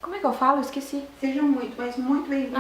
Como é que eu falo? Esqueci. Sejam muito, mas muito bem-vindos.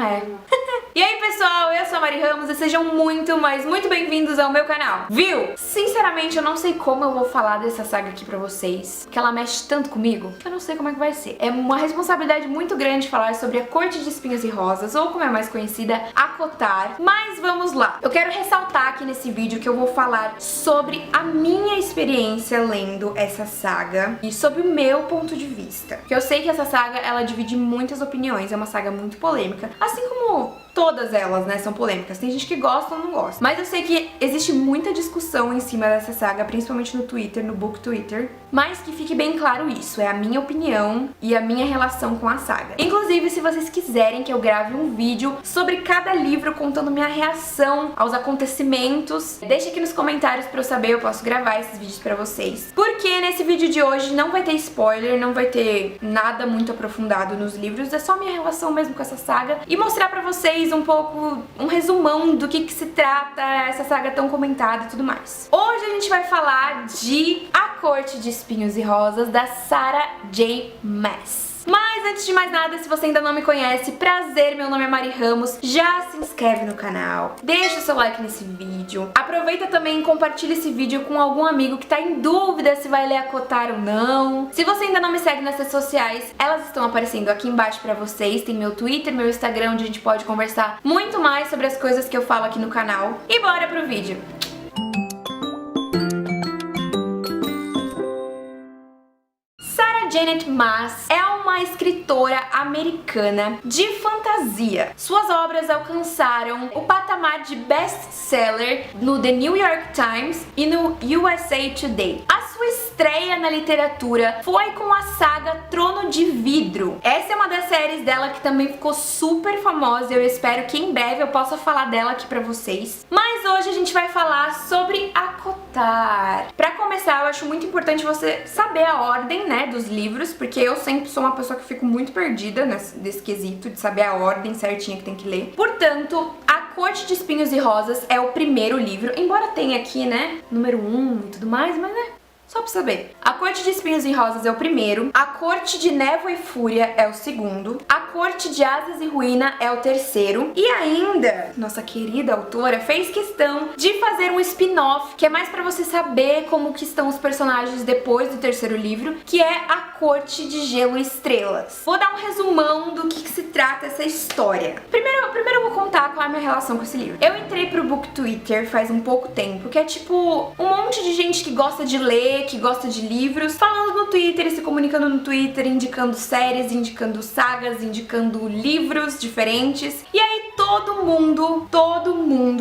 E aí pessoal, eu sou a Mari Ramos e sejam muito, mas muito bem-vindos ao meu canal. Viu? Sinceramente, eu não sei como eu vou falar dessa saga aqui pra vocês, que ela mexe tanto comigo, que eu não sei como é que vai ser. É uma responsabilidade muito grande falar sobre a Corte de Espinhos e Rosas, ou como é mais conhecida, ACOTAR. Mas vamos lá. Eu quero ressaltar aqui nesse vídeo que eu vou falar sobre a minha experiência lendo essa saga e sobre o meu ponto de vista. Porque eu sei que essa saga, ela divide muitas opiniões, é uma saga muito polêmica, assim como todas elas, né, são polêmicas. Tem gente que gosta ou não gosta. Mas eu sei que existe muita discussão em cima dessa saga, principalmente no Twitter, no Book Twitter. Mas que fique bem claro isso, é a minha opinião e a minha relação com a saga. Inclusive, se vocês quiserem que eu grave um vídeo sobre cada livro contando minha reação aos acontecimentos, deixe aqui nos comentários pra eu saber, eu posso gravar esses vídeos pra vocês. Porque nesse vídeo de hoje não vai ter spoiler, não vai ter nada muito aprofundado nos livros, é só minha relação mesmo com essa saga e mostrar pra vocês um pouco, um resumão do que se trata essa saga tão comentada e tudo mais. Hoje a gente vai falar de A Corte de Espinhos e Rosas, da Sarah J. Maas. Mas antes de mais nada, se você ainda não me conhece, prazer, meu nome é Mari Ramos, já se inscreve no canal, deixa o seu like nesse vídeo, aproveita também e compartilha esse vídeo com algum amigo que tá em dúvida se vai ler ACOTAR ou não. Se você ainda não me segue nas redes sociais, elas estão aparecendo aqui embaixo pra vocês, tem meu Twitter, meu Instagram, onde a gente pode conversar muito mais sobre as coisas que eu falo aqui no canal. E bora pro vídeo! Sarah Janet Maas é uma escritora americana de fantasia. Suas obras alcançaram o patamar de best-seller no The New York Times e no USA Today. A sua estreia na literatura foi com a saga Trono de Vidro. Essa é uma das séries dela que também ficou super famosa e eu espero que em breve eu possa falar dela aqui pra vocês. Mas hoje a gente vai falar sobre ACOTAR. Pra começar, eu acho muito importante você saber a ordem, né, dos livros, porque eu sempre sou uma pessoa que fico muito perdida nesse quesito de saber a ordem certinha que tem que ler. Portanto, A Corte de Espinhos e Rosas é o primeiro livro, embora tenha aqui, né, número 1 e tudo mais, mas né, só pra saber. A Corte de Espinhos e Rosas é o primeiro, A Corte de Névoa e Fúria é o segundo, A Corte de Asas e Ruína é o terceiro, e ainda, nossa querida autora fez questão de fazer um spin-off, que é mais pra você saber como que estão os personagens depois do terceiro livro, que é A Corte de Gelo e Estrelas. Vou dar um resumão do que se trata essa história. Primeiro eu vou contar qual é a minha relação com esse livro. Eu entrei pro Book Twitter faz um pouco tempo, que é tipo um monte de gente que gosta de ler, que gosta de livros, falando no Twitter e se comunicando no Twitter, indicando séries, indicando sagas, indicando livros diferentes. E aí todo mundo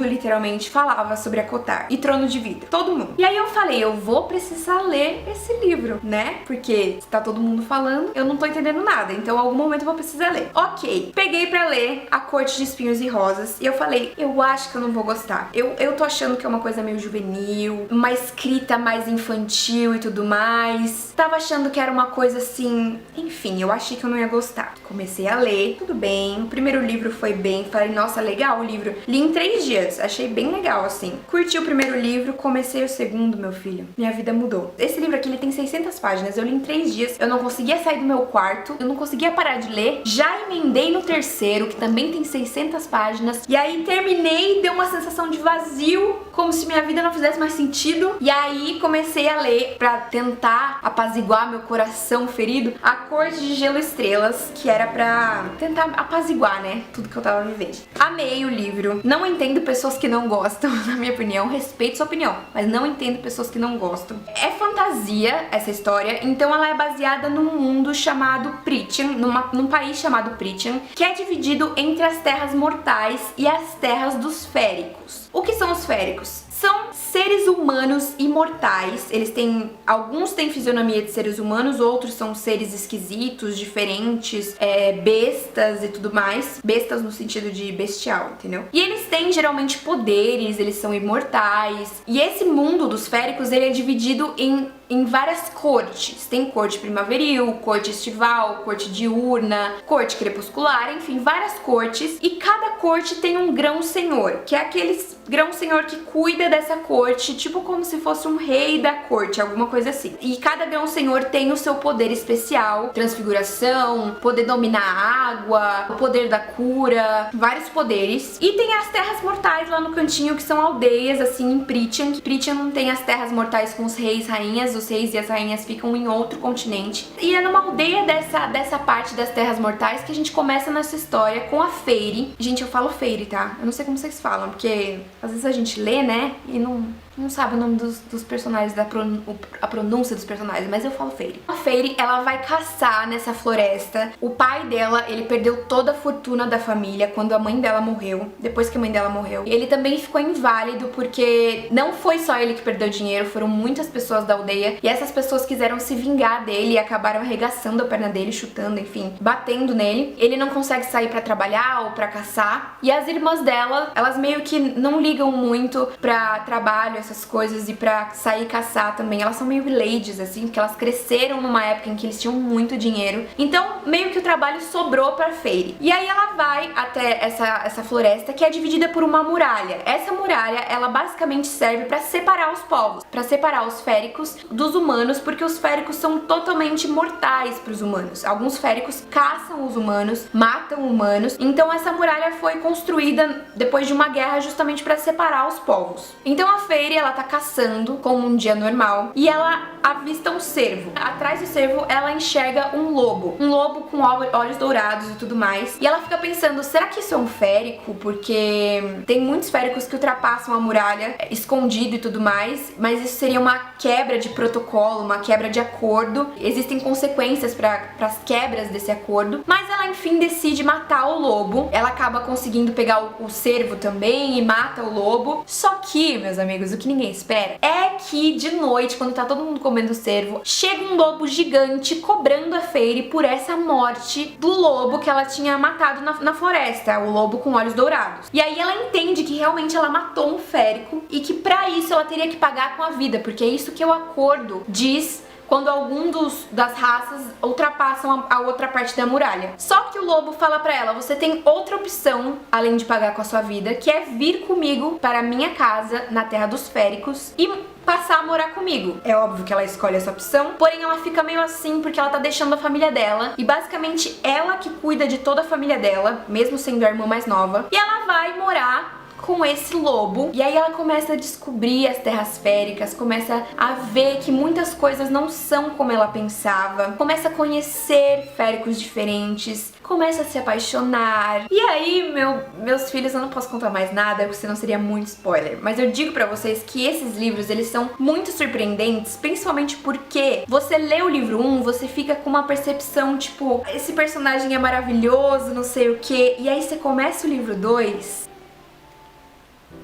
literalmente falava sobre ACOTAR e Trono de Vidro. Todo mundo. E aí eu falei, eu vou precisar ler esse livro, né? Porque se tá todo mundo falando, eu não tô entendendo nada. Então em algum momento eu vou precisar ler. Ok. Peguei pra ler A Corte de Espinhos e Rosas e eu falei, eu acho que eu não vou gostar. Eu tô achando que é uma coisa meio juvenil, uma escrita mais infantil e tudo mais. Tava achando que era uma coisa assim... Enfim, eu achei que eu não ia gostar. Comecei a ler, tudo bem. O primeiro livro foi bem. Falei, nossa, legal o livro. Li em 3 dias. Achei bem legal, assim. Curti o primeiro livro, comecei o segundo, meu filho. Minha vida mudou. Esse livro aqui, ele tem 600 páginas. Eu li em 3 dias. Eu não conseguia sair do meu quarto. Eu não conseguia parar de ler. Já emendei no terceiro, que também tem 600 páginas. E aí terminei, deu uma sensação de vazio, como se minha vida não fizesse mais sentido. E aí comecei a ler pra tentar apaziguar meu coração ferido, A Corte de Gelo e Estrelas, que era pra tentar apaziguar, né, tudo que eu tava vivendo. Amei o livro, não entendo pessoas que não gostam, na minha opinião, respeito sua opinião, mas não entendo pessoas que não gostam. É fantasia essa história, então ela é baseada num mundo chamado Prythian, num país chamado Prythian, que é dividido entre as terras mortais e as terras dos féricos. O que são os féricos? São seres humanos imortais. Eles têm... Alguns têm fisionomia de seres humanos, outros são seres esquisitos, diferentes, bestas e tudo mais. Bestas no sentido de bestial, entendeu? E eles têm geralmente poderes, eles são imortais. E esse mundo dos féricos, ele é dividido em em várias cortes. Tem corte primaveril, corte estival, corte diurna, corte crepuscular, enfim, várias cortes. E cada corte tem um grão-senhor, que é aquele grão-senhor que cuida dessa corte, tipo como se fosse um rei da corte, alguma coisa assim. E cada grão-senhor tem o seu poder especial, transfiguração, poder dominar a água, o poder da cura, vários poderes. E tem as terras mortais lá no cantinho, que são aldeias, assim, em Prythian. Prythian não tem as terras mortais com os reis, rainhas, os reis e as rainhas ficam em outro continente. E é numa aldeia dessa parte das terras mortais que a gente começa nossa história com a Feyre. Gente, eu falo Feyre, tá? Eu não sei como vocês falam, porque às vezes a gente lê, né, e não sabe o nome dos personagens, a pronúncia dos personagens, mas eu falo Feyre. A Feyre, ela vai caçar nessa floresta. O pai dela, ele perdeu toda a fortuna da família quando a mãe dela morreu, depois que a mãe dela morreu. Ele também ficou inválido porque não foi só ele que perdeu dinheiro, foram muitas pessoas da aldeia e essas pessoas quiseram se vingar dele e acabaram arregaçando a perna dele, chutando, enfim, batendo nele. Ele não consegue sair pra trabalhar ou pra caçar e as irmãs dela, elas meio que não ligam muito pra trabalho, essas coisas, e pra sair caçar também. Elas são meio ladies, assim, porque elas cresceram numa época em que eles tinham muito dinheiro. Então, meio que o trabalho sobrou pra Feyre. E aí ela vai até essa floresta que é dividida por uma muralha. Essa muralha, ela basicamente serve pra separar os povos, pra separar os féricos dos humanos, porque os féricos são totalmente mortais pros humanos. Alguns féricos caçam os humanos, matam humanos. Então essa muralha foi construída depois de uma guerra justamente pra separar os povos. Então a Feyre, ela tá caçando como um dia normal e ela avista um cervo. Atrás do cervo ela enxerga um lobo com olhos dourados e tudo mais. E ela fica pensando, será que isso é um férico? Porque tem muitos féricos que ultrapassam a muralha escondido e tudo mais, mas isso seria uma quebra de protocolo, uma quebra de acordo. Existem consequências para as quebras desse acordo, mas ela enfim decide matar o lobo. Ela acaba conseguindo pegar o cervo também e mata o lobo. Só que, meus amigos, o que ninguém espera é que de noite, quando tá todo mundo comendo cervo, chega um lobo gigante cobrando a Feyre por essa morte do lobo que ela tinha matado na floresta, o lobo com olhos dourados. E aí ela entende que realmente ela matou um férico e que pra isso ela teria que pagar com a vida, porque é isso que o acordo diz quando algum das raças ultrapassam a outra parte da muralha. Só que o lobo fala pra ela, você tem outra opção, além de pagar com a sua vida, que é vir comigo para a minha casa, na Terra dos Féricos, e passar a morar comigo. É óbvio que ela escolhe essa opção, porém ela fica meio assim porque ela tá deixando a família dela, e basicamente ela que cuida de toda a família dela, mesmo sendo a irmã mais nova, e ela vai morar com esse lobo. E aí ela começa a descobrir as terras féricas, começa a ver que muitas coisas não são como ela pensava, começa a conhecer féricos diferentes, começa a se apaixonar. E aí, meus filhos, eu não posso contar mais nada, porque senão seria muito spoiler, mas eu digo pra vocês que esses livros, eles são muito surpreendentes, principalmente porque você lê o livro 1, você fica com uma percepção, tipo, esse personagem é maravilhoso, não sei o que, e aí você começa o livro 2,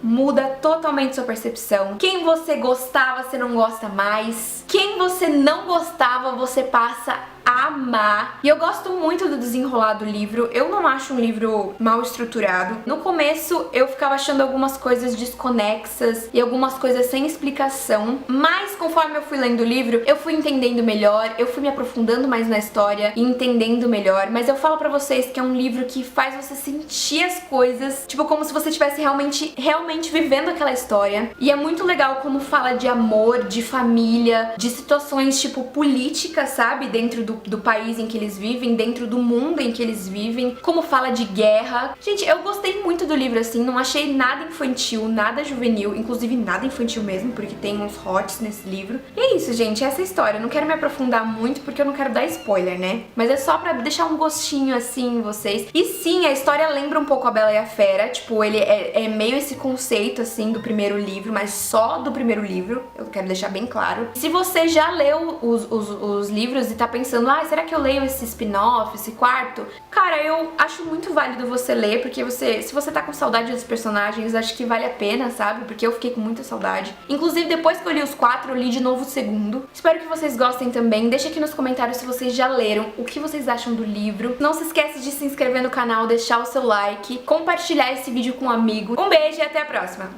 muda totalmente sua percepção. Quem você gostava, você não gosta mais. Quem você não gostava, você passa a amar. E eu gosto muito do desenrolar do livro. Eu não acho um livro mal estruturado. No começo eu ficava achando algumas coisas desconexas e algumas coisas sem explicação, mas conforme eu fui lendo o livro, eu fui entendendo melhor, eu fui me aprofundando mais na história e entendendo melhor. Mas eu falo pra vocês que é um livro que faz você sentir as coisas, tipo, como se você estivesse realmente vivendo aquela história. E é muito legal como fala de amor, de família, de situações, tipo, políticas, sabe? Dentro do país em que eles vivem, dentro do mundo em que eles vivem, como fala de guerra. Gente, eu gostei muito do livro, assim, não achei nada infantil, nada juvenil, inclusive nada infantil mesmo, porque tem uns hots nesse livro. E é isso, gente, essa história. Eu não quero me aprofundar muito, porque eu não quero dar spoiler, né? Mas é só pra deixar um gostinho, assim, em vocês. E sim, a história lembra um pouco A Bela e a Fera, tipo, ele é meio esse conceito, assim, do primeiro livro, mas só do primeiro livro, eu quero deixar bem claro. Se você já leu os livros e tá pensando, será que eu leio esse spin-off, esse quarto? Cara, eu acho muito válido você ler, porque se você tá com saudade dos personagens, acho que vale a pena, sabe? Porque eu fiquei com muita saudade. Inclusive, depois que eu li os 4, eu li de novo o segundo. Espero que vocês gostem também. Deixa aqui nos comentários se vocês já leram, o que vocês acham do livro. Não se esquece de se inscrever no canal, deixar o seu like, compartilhar esse vídeo com um amigo. Um beijo e até a próxima!